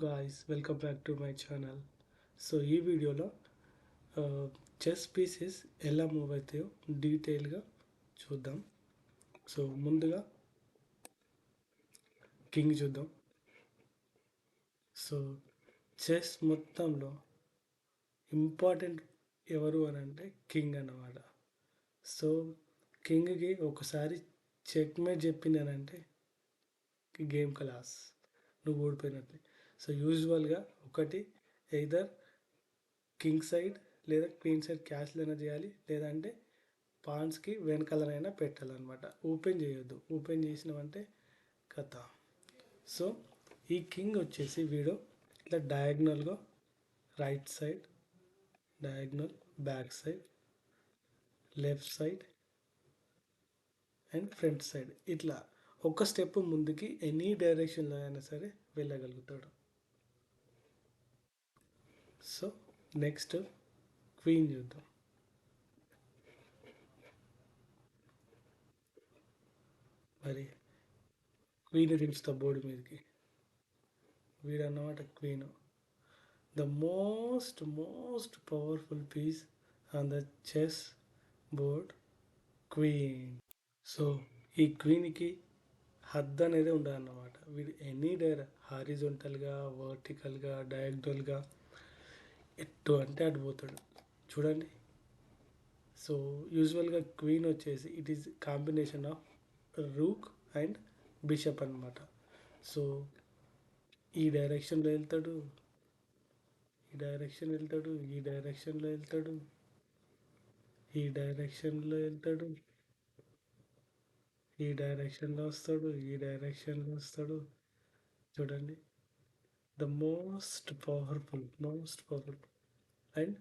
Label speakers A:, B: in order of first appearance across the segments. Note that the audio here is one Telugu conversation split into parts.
A: Guys, welcome back to my channel. So ఈ వీడియోలో చెస్ పీసెస్ ఎలా మూవ్ అవుతాయో డీటెయిల్గా చూద్దాం. సో ముందుగా కింగ్ చూద్దాం. సో చెస్ మొత్తంలో ఇంపార్టెంట్ ఎవరు అని అంటే కింగ్ అన్నమాట. సో కింగ్కి ఒకసారి చెక్మేట్ చెప్పిందనంటే గేమ్ క్లాస్, నువ్వు ఓడిపోయినట్లే. సో యూజువల్గా ఒకటి ఎయిదర్ కింగ్ సైడ్ లేదా క్వీన్ సైడ్ క్యాష్లైనా చేయాలి, లేదంటే పాన్స్కి వెనకాలనైనా పెట్టాలన్నమాట. ఓపెన్ చేయొద్దు. ఓపెన్ చేసినామంటే కథ. సో ఈ కింగ్ వచ్చేసి వీడు ఇట్లా డయాగ్నల్గా right side, diagonal back side, left side and front side ఇట్లా ఒక స్టెప్ ముందుకి ఎనీ డైరెక్షన్లో అయినా సరే వెళ్ళగలుగుతాడు. సో నెక్స్ట్ క్వీన్ చూద్దాం. మరి క్వీన్ దించుతా బోర్డు మీదకి. వీడన్నమాట queen, the most powerful piece on the chess board, queen. So ఈ క్వీన్కి హద్దు అనేది ఉండదన్నమాట. వీడు ఎనీ హారిజోంటల్గా, వర్టికల్గా, డయాగ్నల్గా ఎటు అంటే అటు పోతాడు. చూడండి. సో యూజువల్గా క్వీన్ వచ్చేసి it is combination of rook and bishop అనమాట. సో ఈ డైరెక్షన్లో వెళ్తాడు, ఈ డైరెక్షన్ వెళ్తాడు, ఈ డైరెక్షన్లో వెళ్తాడు, ఈ డైరెక్షన్లో వెళ్తాడు, ఈ డైరెక్షన్లో వస్తాడు, ఈ డైరెక్షన్లో వస్తాడు. చూడండి, the most powerful and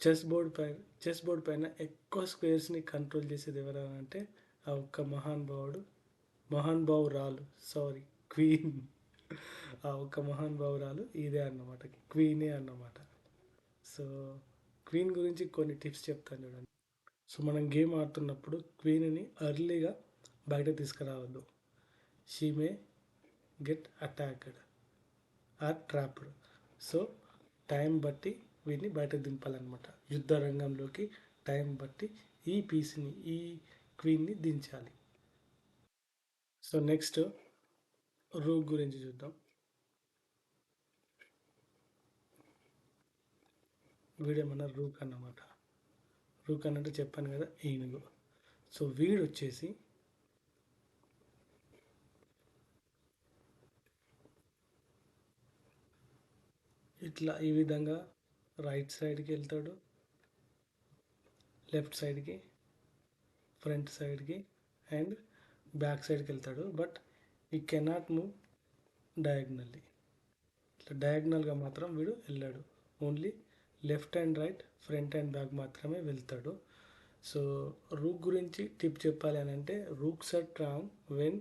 A: chess board పైన ఎక్కువ స్క్వేర్స్ని కంట్రోల్ చేసేది ఎవరైనా అంటే ఆ ఒక్క మహాన్ బావురాలు, సారీ, క్వీన్. ఆ ఒక్క మహాన్ బావురాలు ఇదే అన్నమాట, క్వీనే అన్నమాట. సో క్వీన్ గురించి కొన్ని టిప్స్ చెప్తాను చూడండి. సో మనం గేమ్ ఆడుతున్నప్పుడు క్వీన్ని అర్లీగా బయట తీసుకురావద్దు. She may get attacked or trapped. So time బట్టి వీటిని బయట దింపాలన్నమాట. యుద్ధ రంగంలోకి టైం బట్టి ఈ క్వీన్ని దించాలి. సో నెక్స్ట్ రూక్ గురించి చూద్దాం. వీడేమన్నా రూక్ అన్నమాట. రూక్ అన్నట్టు చెప్పాను కదా, ఏనుగు. సో వీడు వచ్చేసి ఇట్లా ఈ విధంగా రైట్ సైడ్కి వెళ్తాడు, లెఫ్ట్ సైడ్కి, ఫ్రంట్ సైడ్కి అండ్ బ్యాక్ సైడ్కి వెళ్తాడు. బట్ ఈ కెనాట్ మూవ్ డయాగ్నల్లీ. ఇట్లా డయాగ్నల్గా మాత్రం వీడు వెళ్ళాడు. Only left and right, front and back మాత్రమే వెళ్తాడు. సో రూక్ గురించి టిప్ చెప్పాలి అని అంటే rooks are strong when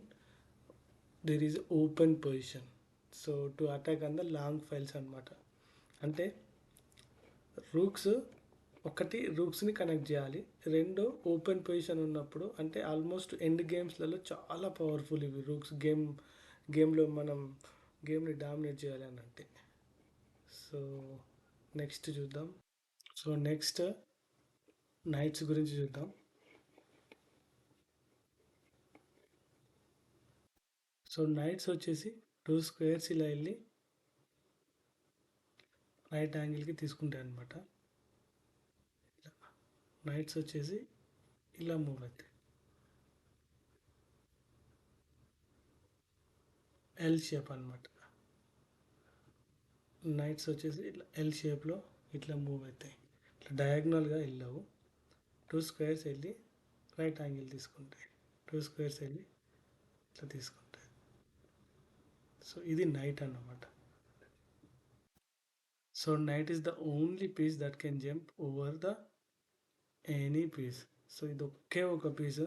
A: there is open position. So to attack on the long files అనమాట. అంటే రూక్స్ ఒకటి రూక్స్ని కనెక్ట్ చేయాలి, రెండు ఓపెన్ పొజిషన్ ఉన్నప్పుడు, అంటే ఆల్మోస్ట్ ఎండ్ గేమ్స్లలో చాలా పవర్ఫుల్ ఇవి రూక్స్. గేమ్లో మనం గేమ్ని డామినేట్ చేయాలి అని అంటే. సో నెక్స్ట్ చూద్దాం. సో నెక్స్ట్ నైట్స్ గురించి చూద్దాం. సో నైట్స్ వచ్చేసి టూ స్క్వేర్స్ ఇలా వెళ్ళి రైట్ యాంగిల్కి తీసుకుంటాయి అనమాట. నైట్స్ వచ్చేసి ఇలా మూవ్ అవుతాయి, ఎల్ షేప్ అనమాట. నైట్స్ వచ్చేసి ఇట్లా ఎల్ షేప్లో ఇట్లా మూవ్ అవుతాయి. ఇట్లా డయాగ్నల్గా వెళ్ళవు. టూ స్క్వేర్స్ వెళ్ళి రైట్ యాంగిల్ తీసుకుంటాయి, టూ స్క్వేర్స్ వెళ్ళి ఇట్లా తీసుకుంటాయి. సో ఇది నైట్ అన్నమాట. So knight is the only piece that can jump over the any piece. So ఇది ఒకే ఒక పీస్,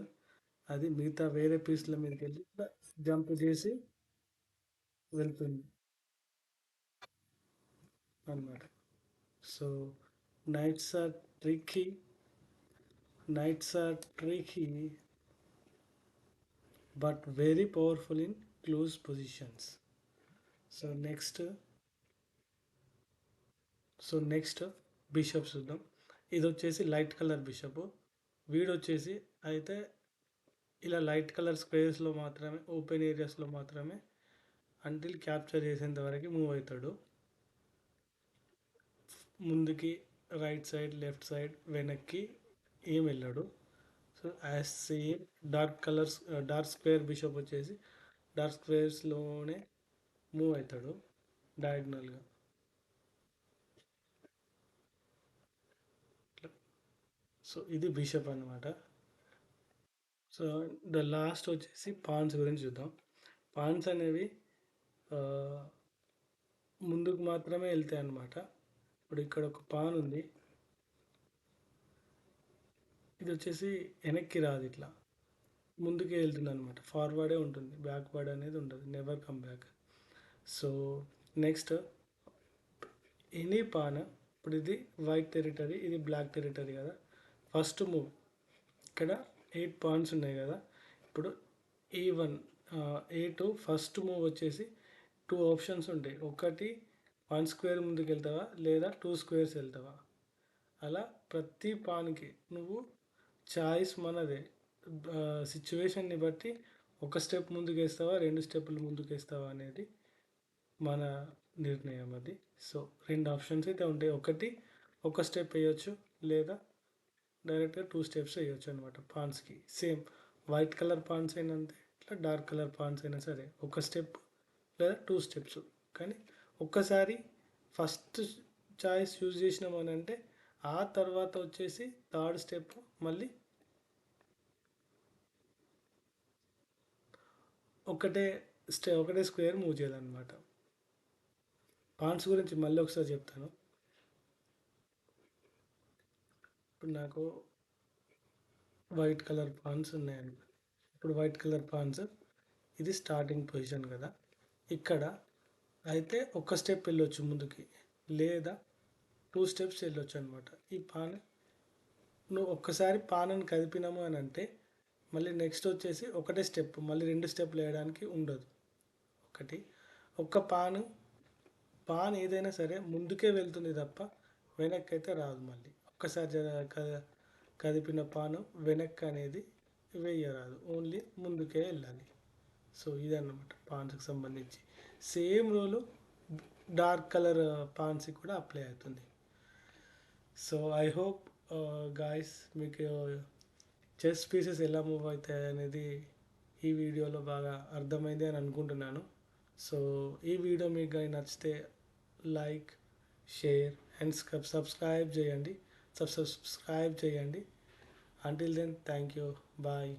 A: అది మిగతా వేరే పీస్ల మీదకి వెళ్ళి ఇట్లా జంప్ చేసి వెళ్తుంది అన్నమాట. So knights are tricky, knights are tricky but very powerful in close positions. So next so next bishop చూద్దాం. ఇది వచ్చేసి లైట్ కలర్ బిషప్. వీడు వచ్చేసి అయితే ఇలా లైట్ కలర్ స్క్వేర్స్లో మాత్రమే, ఓపెన్ ఏరియాస్లో మాత్రమే అంటిల్ క్యాప్చర్ చేసేంత వరకు మూవ్ అవుతాడు. ముందుకి రైట్ సైడ్, లెఫ్ట్ సైడ్, వెనక్కి ఏం వెళ్ళాడు. So as same dark colours, dark square bishop వచ్చేసి డార్క్ స్క్వేర్స్లోనే మూవ్ అవుతాడు డయాగ్నల్గా. సో ఇది బిషప్ అనమాట. సో ద లాస్ట్ వచ్చేసి పాన్స్ గురించి చూద్దాం. పాన్స్ అనేవి ఆ, ముందుకు మాత్రమే వెళ్తాయి అన్నమాట. ఇప్పుడు ఇక్కడ ఒక పాన్ ఉంది, ఇది వచ్చేసి వెనక్కి రాదు, ఇట్లా ముందుకే వెళ్తుంది అనమాట. ఫార్వర్డే ఉంటుంది, బ్యాక్వర్డ్ అనేది ఉండదు, never come back. So next any pan, ఇప్పుడు ఇది వైట్ టెరిటరీ, ఇది బ్లాక్ టెరిటరీ కదా. ఫస్ట్ మూవ్ ఇక్కడ 8 పాయింట్స్ ఉన్నాయి కదా. ఇప్పుడు A1, A2 ఫస్ట్ మూవ్ వచ్చేసి 2 ఆప్షన్స్ ఉంటాయి. ఒకటి 1 స్క్వేర్ ముందుకు వెళ్తావా లేదా 2 స్క్వేర్స్ వెళ్తావా. అలా ప్రతి పాన్కి నువ్వు చాయిస్ మనదే. సిచ్యువేషన్ని బట్టి ఒక స్టెప్ ముందుకు వేస్తావా, 2 స్టెప్పులు ముందుకు వేస్తావా అనేది మన నిర్ణయం అది. సో 2 ఆప్షన్స్ అయితే ఉంటాయి. ఒకటి ఒక స్టెప్ వేయొచ్చు, లేదా డైరెక్ట్గా 2 స్టెప్స్ వేయొచ్చు అనమాట పాన్స్కి. సేమ్ వైట్ కలర్ పాన్స్ అయినా అంతే, ఇట్లా డార్క్ కలర్ పాన్స్ అయినా సరే ఒక స్టెప్ లేదా 2 స్టెప్స్. కానీ ఒక్కసారి ఫస్ట్ చాయిస్ యూజ్ చేసినాం అని అంటే ఆ తర్వాత వచ్చేసి థర్డ్ స్టెప్ మళ్ళీ ఒకటే ఒకటే స్క్వేర్ మూవ్ చేయాలన్నమాట. పాన్స్ గురించి మళ్ళీ ఒకసారి చెప్తాను. ఇప్పుడు నాకు వైట్ కలర్ పాన్స్ ఉన్నాయని, ఇప్పుడు వైట్ కలర్ పాన్స్ ఇది స్టార్టింగ్ పొజిషన్ కదా. ఇక్కడ అయితే ఒక స్టెప్ వెళ్ళొచ్చు ముందుకి, లేదా 2 స్టెప్స్ వెళ్ళొచ్చు అనమాట. ఈ పాన్ నువ్వు ఒక్కసారి పానని కదిపినాము అని అంటే మళ్ళీ నెక్స్ట్ వచ్చేసి ఒకటే స్టెప్, మళ్ళీ 2 స్టెప్లు వేయడానికి ఉండదు. ఒకటి ఒక్క పాన్ ఏదైనా సరే ముందుకే వెళ్తుంది తప్ప వెనక్కి అయితే రాదు. మళ్ళీ ఒక్కసారి కదిపిన పాను వెనక్కి అనేది వేయరాదు, ఓన్లీ ముందుకే వెళ్ళాలి. సో ఇదన్నమాట పాన్స్కి సంబంధించి. సేమ్ రూలు డార్క్ కలర్ పాన్స్కి కూడా అప్లై అవుతుంది. సో ఐ హోప్ గాయస్ మీకు చెస్ పీసెస్ ఎలా మూవ్ అవుతాయి అనేది ఈ వీడియోలో బాగా అర్థమైంది అని అనుకుంటున్నాను. సో ఈ వీడియో మీకు కానీ నచ్చితే లైక్, షేర్ అండ్ సబ్స్క్రైబ్ చేయండి. సబ్స్క్రైబ్ చేయండి. Until then thank you, bye.